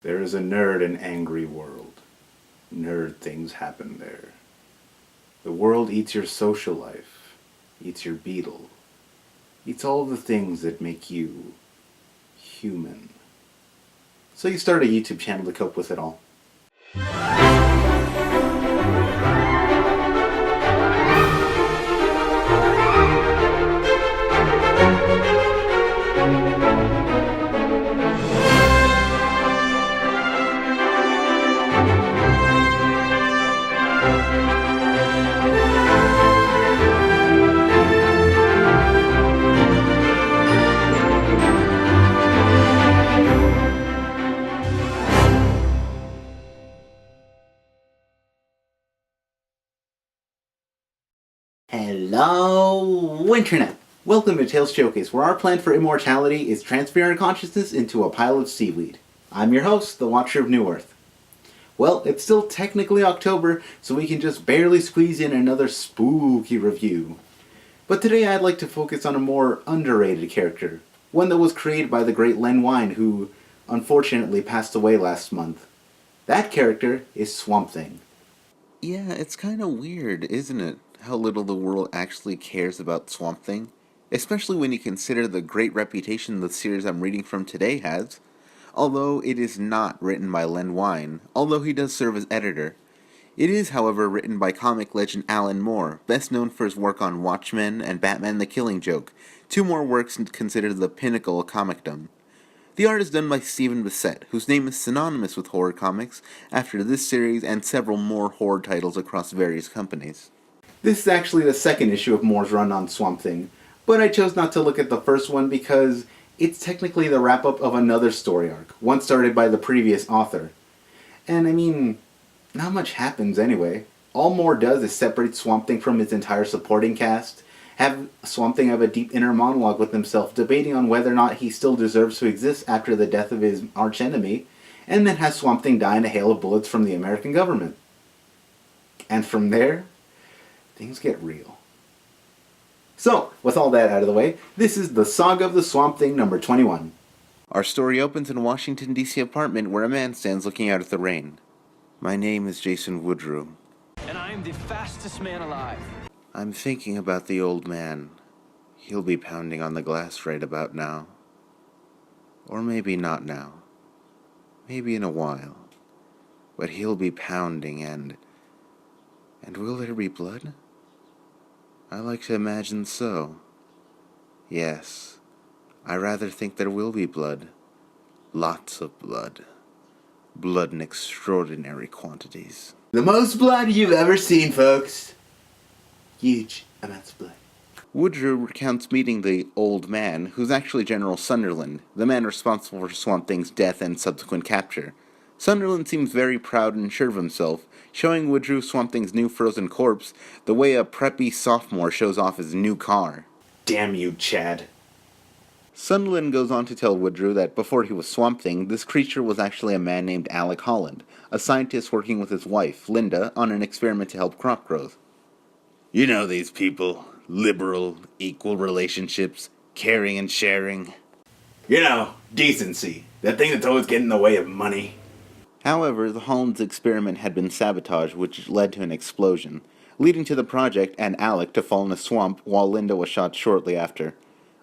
There is a nerd and angry world. Nerd things happen there. The world eats your social life, eats your beetle, eats all of the things that make you human. So you start a YouTube channel to cope with it all. Hello, Internet! Welcome to Tales Showcase, where our plan for immortality is transferring our consciousness into a pile of seaweed. I'm your host, the Watcher of New Earth. Well, it's still technically October, so we can just barely squeeze in another spooky review. But today I'd like to focus on a more underrated character, one that was created by the great Len Wein, who unfortunately passed away last month. That character is Swamp Thing. Yeah, it's kind of weird, isn't it? How little the world actually cares about Swamp Thing. Especially when you consider the great reputation the series I'm reading from today has. Although it is not written by Len Wein, although he does serve as editor. It is, however, written by comic legend Alan Moore, best known for his work on Watchmen and Batman the Killing Joke, two more works considered the pinnacle of comicdom. The art is done by Stephen Bissett, whose name is synonymous with horror comics after this series and several more horror titles across various companies. This is actually the second issue of Moore's run on Swamp Thing, but I chose not to look at the first one because it's technically the wrap-up of another story arc, one started by the previous author. And I mean, not much happens anyway. All Moore does is separate Swamp Thing from his entire supporting cast, have Swamp Thing have a deep inner monologue with himself, debating on whether or not he still deserves to exist after the death of his archenemy, and then has Swamp Thing die in a hail of bullets from the American government. And from there, things get real. So, with all that out of the way, this is the Saga of the Swamp Thing number 21. Our story opens in a Washington, D.C. apartment where a man stands looking out at the rain. My name is Jason Woodrue. And I am the fastest man alive. I'm thinking about the old man. He'll be pounding on the glass right about now. Or maybe not now. Maybe in a while. But he'll be pounding and will there be blood? I like to imagine so. Yes, I rather think there will be blood. Lots of blood. Blood in extraordinary quantities. The most blood you've ever seen, folks. Huge amounts of blood. Woodrue recounts meeting the old man, who's actually General Sunderland, the man responsible for Swamp Thing's death and subsequent capture. Sunderland seems very proud and sure of himself, showing Woodrue Swamp Thing's new frozen corpse the way a preppy sophomore shows off his new car. Damn you, Chad. Sunderland goes on to tell Woodrue that before he was Swamp Thing, this creature was actually a man named Alec Holland, a scientist working with his wife, Linda, on an experiment to help crop growth. You know these people. Liberal, equal relationships, caring and sharing. You know, decency. That thing that's always getting in the way of money. However, the Holland's experiment had been sabotaged, which led to an explosion, leading to the project and Alec to fall in a swamp while Linda was shot shortly after.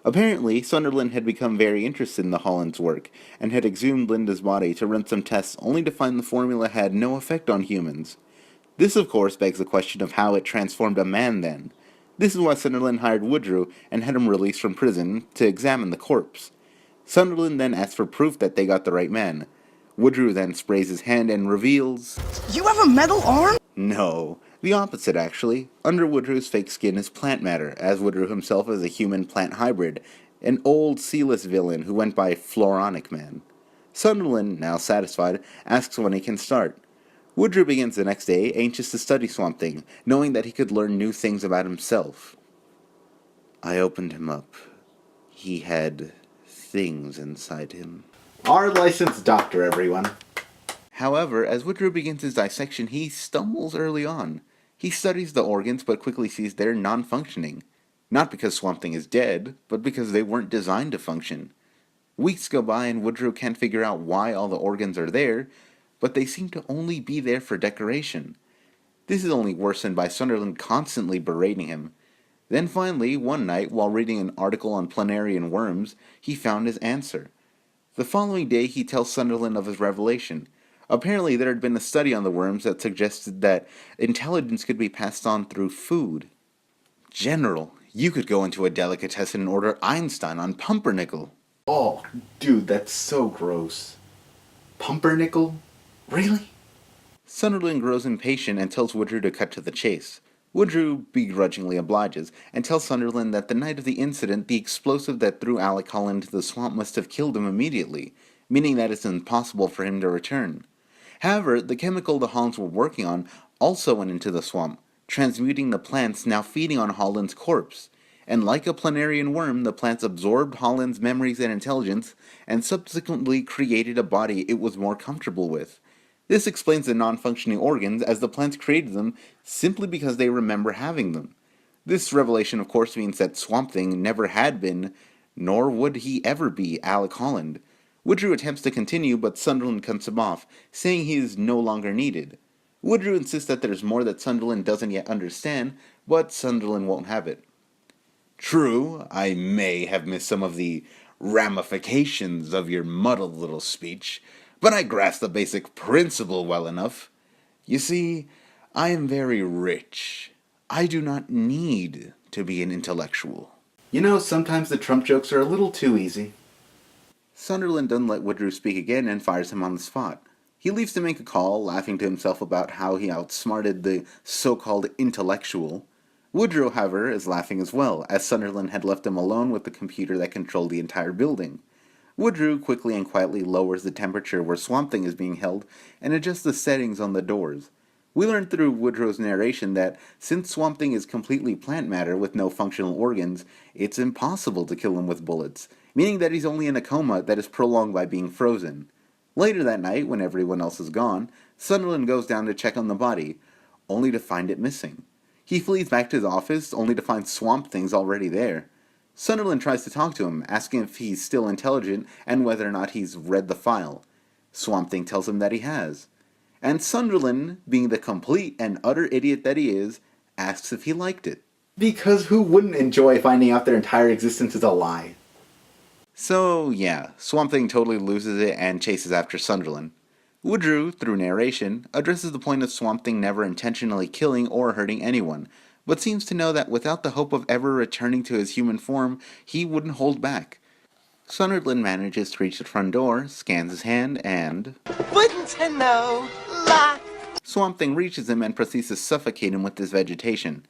Apparently, Sunderland had become very interested in the Holland's work, and had exhumed Linda's body to run some tests only to find the formula had no effect on humans. This, of course, begs the question of how it transformed a man then. This is why Sunderland hired Woodrue and had him released from prison to examine the corpse. Sunderland then asked for proof that they got the right man. Woodrue then sprays his hand and reveals... You have a metal arm? No, the opposite actually. Under Woodrue's fake skin is plant matter, as Woodrue himself is a human-plant hybrid, an old sealess villain who went by Floronic Man. Sunderland, now satisfied, asks when he can start. Woodrue begins the next day, anxious to study Swamp Thing, knowing that he could learn new things about himself. I opened him up. He had things inside him. Our licensed doctor, everyone. However, as Woodrue begins his dissection, he stumbles early on. He studies the organs, but quickly sees they're non-functioning. Not because Swamp Thing is dead, but because they weren't designed to function. Weeks go by and Woodrow can't figure out why all the organs are there, but they seem to only be there for decoration. This is only worsened by Sunderland constantly berating him. Then finally, one night, while reading an article on planarian worms, he found his answer. The following day, he tells Sunderland of his revelation. Apparently, there had been a study on the worms that suggested that intelligence could be passed on through food. General, you could go into a delicatessen and order Einstein on pumpernickel. Oh, dude, that's so gross. Pumpernickel? Really? Sunderland grows impatient and tells Woodrow to cut to the chase. Woodrow begrudgingly obliges, and tells Sunderland that the night of the incident, the explosive that threw Alec Holland into the swamp must have killed him immediately, meaning that it's impossible for him to return. However, the chemical the Hollands were working on also went into the swamp, transmuting the plants now feeding on Holland's corpse. And like a planarian worm, the plants absorbed Holland's memories and intelligence, and subsequently created a body it was more comfortable with. This explains the non-functioning organs, as the plants created them simply because they remember having them. This revelation, of course, means that Swamp Thing never had been, nor would he ever be, Alec Holland. Woodrow attempts to continue, but Sunderland cuts him off, saying he is no longer needed. Woodrow insists that there's more that Sunderland doesn't yet understand, but Sunderland won't have it. True, I may have missed some of the ramifications of your muddled little speech, but I grasp the basic principle well enough. You see, I am very rich. I do not need to be an intellectual. You know, sometimes the Trump jokes are a little too easy. Sunderland doesn't let Woodrow speak again and fires him on the spot. He leaves to make a call, laughing to himself about how he outsmarted the so-called intellectual. Woodrow, however, is laughing as well, as Sunderland had left him alone with the computer that controlled the entire building. Woodrow quickly and quietly lowers the temperature where Swamp Thing is being held and adjusts the settings on the doors. We learn through Woodrow's narration that since Swamp Thing is completely plant matter with no functional organs, it's impossible to kill him with bullets, meaning that he's only in a coma that is prolonged by being frozen. Later that night, when everyone else is gone, Sunderland goes down to check on the body, only to find it missing. He flees back to his office, only to find Swamp Thing's already there. Sunderland tries to talk to him, asking if he's still intelligent and whether or not he's read the file. Swamp Thing tells him that he has. And Sunderland, being the complete and utter idiot that he is, asks if he liked it. Because who wouldn't enjoy finding out their entire existence is a lie? So, yeah, Swamp Thing totally loses it and chases after Sunderland. Woodrow, through narration, addresses the point of Swamp Thing never intentionally killing or hurting anyone, but seems to know that without the hope of ever returning to his human form, he wouldn't hold back. Sunderland manages to reach the front door, scans his hand, and... Wouldn't you know? La! Swamp Thing reaches him and proceeds to suffocate him with his vegetation.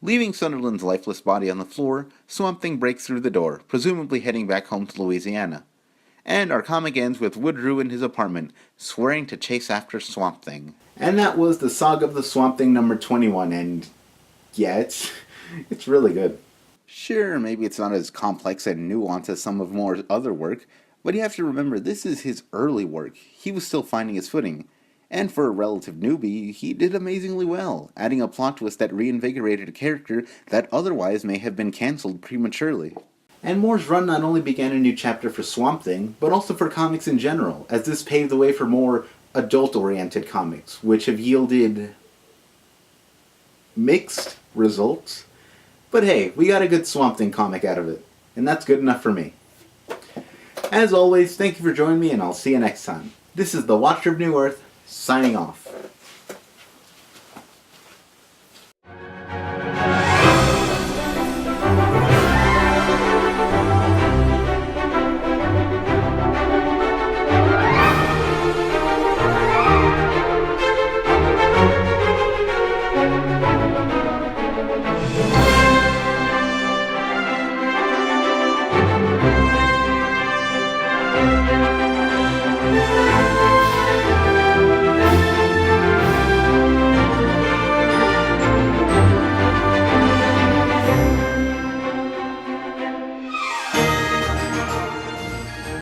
Leaving Sunderland's lifeless body on the floor, Swamp Thing breaks through the door, presumably heading back home to Louisiana. And our comic ends with Woodrow in his apartment, swearing to chase after Swamp Thing. And that was the Saga of the Swamp Thing number 21, and yeah, it's really good. Sure, maybe it's not as complex and nuanced as some of Moore's other work, but you have to remember this is his early work. He was still finding his footing. And for a relative newbie, he did amazingly well, adding a plot twist that reinvigorated a character that otherwise may have been cancelled prematurely. And Moore's run not only began a new chapter for Swamp Thing, but also for comics in general, as this paved the way for more adult-oriented comics, which have yielded mixed results. But hey, we got a good Swamp Thing comic out of it, and that's good enough for me. As always, thank you for joining me, and I'll see you next time. This is the Watcher of New Earth, signing off.